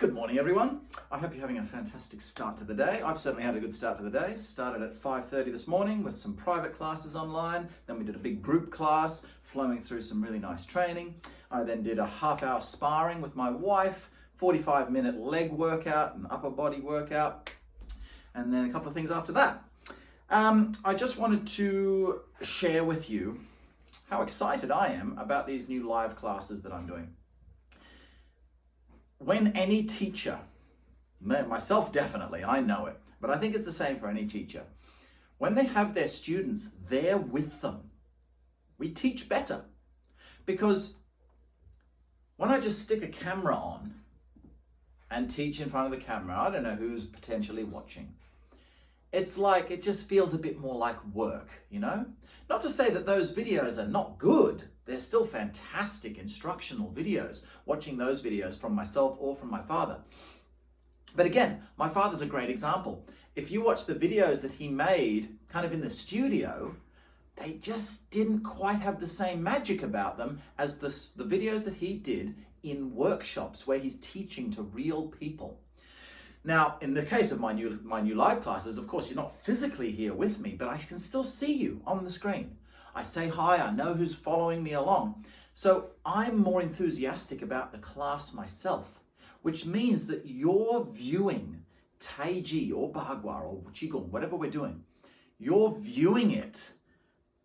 Good morning, everyone. I hope you're having a fantastic start to the day. I've certainly had a good start to the day. Started at 5:30 this morning with some private classes online. Then we did a big group class, flowing through some really nice training. I then did a half-hour sparring with my wife, 45-minute leg workout and upper body workout, and then a couple of things after that. I just wanted to share with you how excited I am about these new live classes that I'm doing. When any teacher, myself definitely, I know it, but I think it's the same for any teacher. When they have their students there with them, we teach better. Because when I just stick a camera on and teach in front of the camera, I don't know who's potentially watching. It's like, it just feels a bit more like work, you know? Not to say that those videos are not good. They're still fantastic instructional videos, watching those videos from myself or from my father. But again, my father's a great example. If you watch the videos that he made kind of in the studio, they just didn't quite have the same magic about them as the videos that he did in workshops where he's teaching to real people. Now, in the case of my new live classes, of course, you're not physically here with me, but I can still see you on the screen. I say hi, I know who's following me along. So I'm more enthusiastic about the class myself, which means that you're viewing Taiji or Bagua or Qigong, whatever we're doing, you're viewing it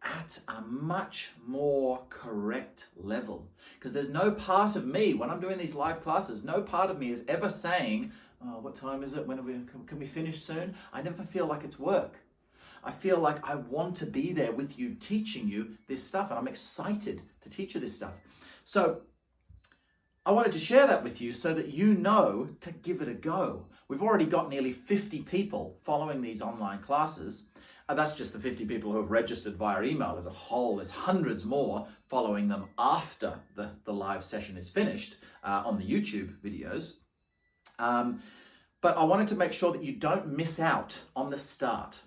at a much more correct level. Because there's no part of me, when I'm doing these live classes, no part of me is ever saying, oh, what time is it? When are can we finish soon? I never feel like it's work. I feel like I want to be there with you, teaching you this stuff, and I'm excited to teach you this stuff. So I wanted to share that with you so that you know to give it a go. We've already got nearly 50 people following these online classes. That's just the 50 people who have registered via email. As a whole, there's hundreds more following them after the live session is finished on the YouTube videos. But I wanted to make sure that you don't miss out on the start.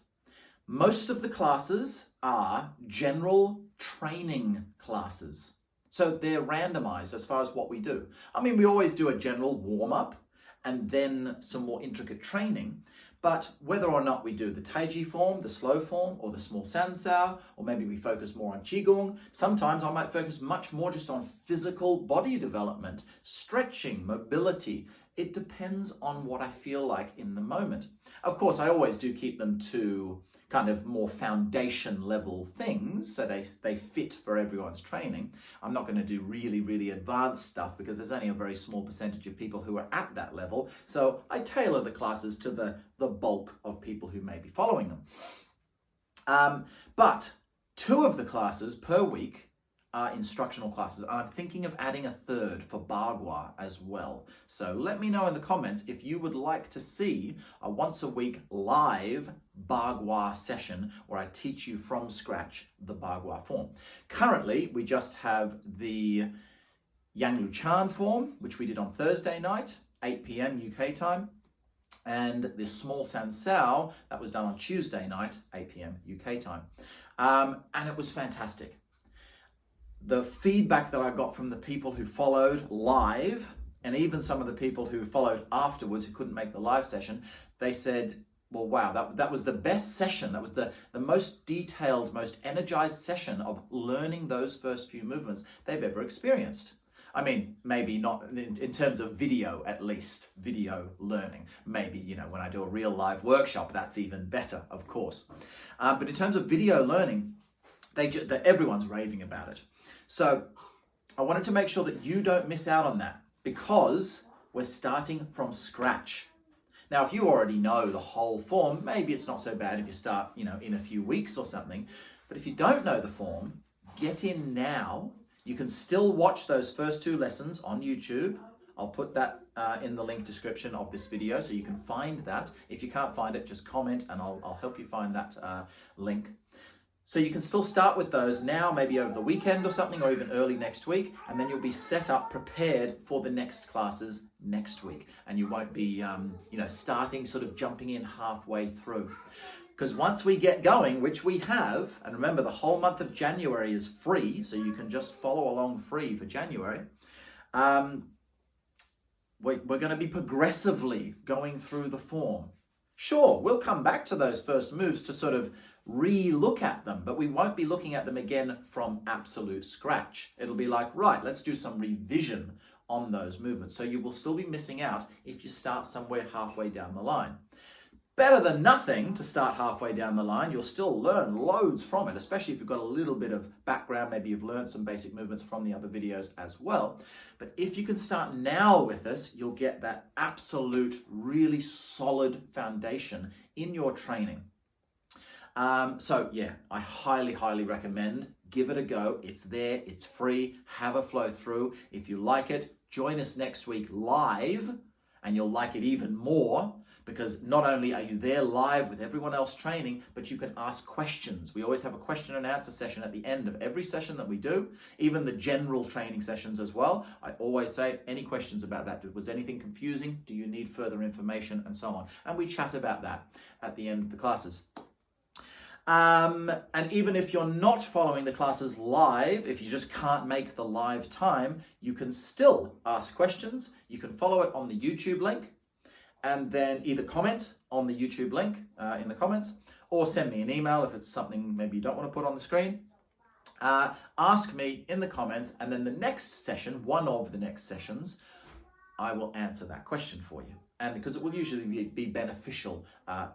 Most of the classes are general training classes. So they're randomized as far as what we do. I mean, we always do a general warm-up and then some more intricate training. But whether or not we do the Taiji form, the slow form, or the small Sansao, or maybe we focus more on Qigong, sometimes I might focus much more just on physical body development, stretching, mobility. It depends on what I feel like in the moment. Of course, I always do keep them to kind of more foundation level things, so they fit for everyone's training. I'm not going to do really, really advanced stuff because there's only a very small percentage of people who are at that level. So I tailor the classes to the bulk of people who may be following them. But 2 of the classes per week are instructional classes. I'm thinking of adding a 3rd for Bagua as well. So let me know in the comments if you would like to see a once a week live Bagua session where I teach you from scratch the Bagua form. Currently, we just have the Yang Luchan form, which we did on Thursday night, 8 p.m. UK time. And the small Sansao, that was done on Tuesday night, 8 p.m. UK time. And it was fantastic. The feedback that I got from the people who followed live, and even some of the people who followed afterwards who couldn't make the live session, they said, well, wow, that was the best session. That was the most detailed, most energized session of learning those first few movements they've ever experienced. I mean, maybe not in terms of video, at least, video learning. Maybe, you know, when I do a real live workshop, that's even better, of course. But in terms of video learning, everyone's raving about it. So I wanted to make sure that you don't miss out on that because we're starting from scratch. Now, if you already know the whole form, maybe it's not so bad if you start, you know, in a few weeks or something. But if you don't know the form, get in now. You can still watch those first 2 lessons on YouTube. I'll put that in the link description of this video so you can find that. If you can't find it, just comment and I'll help you find that link. So you can still start with those now, maybe over the weekend or something, or even early next week, and then you'll be set up, prepared for the next classes next week. And you won't be, starting sort of jumping in halfway through. Because once we get going, which we have, and remember the whole month of January is free, so you can just follow along free for January. we're going to be progressively going through the form. Sure, we'll come back to those first moves to sort of re-look at them, but we won't be looking at them again from absolute scratch. It'll be like, right, let's do some revision on those movements. So you will still be missing out if you start somewhere halfway down the line. Better than nothing to start halfway down the line. You'll still learn loads from it, especially if you've got a little bit of background. Maybe you've learned some basic movements from the other videos as well. But if you can start now with this, you'll get that absolute, really solid foundation in your training. So yeah, I highly, highly recommend. Give it a go. It's there. It's free. Have a flow through. If you like it, join us next week live, and you'll like it even more. Because not only are you there live with everyone else training, but you can ask questions. We always have a question and answer session at the end of every session that we do, even the general training sessions as well. I always say, any questions about that? Was anything confusing? Do you need further information? And so on. And we chat about that at the end of the classes. And even if you're not following the classes live, if you just can't make the live time, you can still ask questions. You can follow it on the YouTube link, and then either comment on the YouTube link in the comments, or send me an email if it's something maybe you don't want to put on the screen. Ask me in the comments, and then the next session, one of the next sessions, I will answer that question for you. And because it will usually be beneficial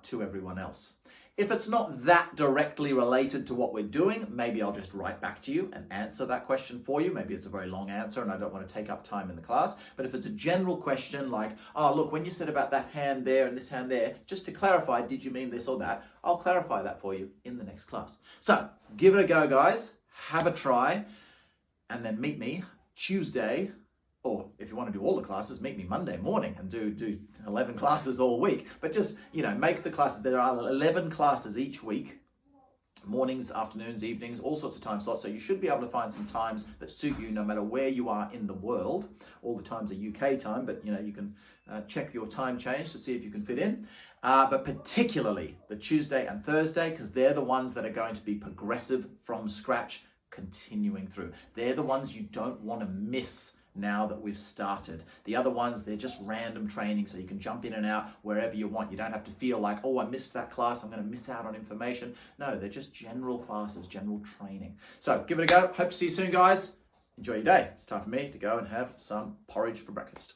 to everyone else. If it's not that directly related to what we're doing, maybe I'll just write back to you and answer that question for you. Maybe it's a very long answer and I don't want to take up time in the class. But if it's a general question like, oh, look, when you said about that hand there and this hand there, just to clarify, did you mean this or that? I'll clarify that for you in the next class. So give it a go, guys. Have a try, and then meet me Tuesday. Or if you want to do all the classes, meet me Monday morning and do 11 classes all week. But just, make the classes. There are 11 classes each week. Mornings, afternoons, evenings, all sorts of time slots. So you should be able to find some times that suit you no matter where you are in the world. All the times are UK time, but you can check your time change to see if you can fit in. But particularly the Tuesday and Thursday, because they're the ones that are going to be progressive from scratch, continuing through. They're the ones you don't want to miss now that we've started. The other ones, they're just random training, so you can jump in and out wherever you want. You don't have to feel like, oh, I missed that class, I'm going to miss out on information. No, they're just general classes, general training. So give it a go. Hope to see you soon, guys. Enjoy your day. It's time for me to go and have some porridge for breakfast.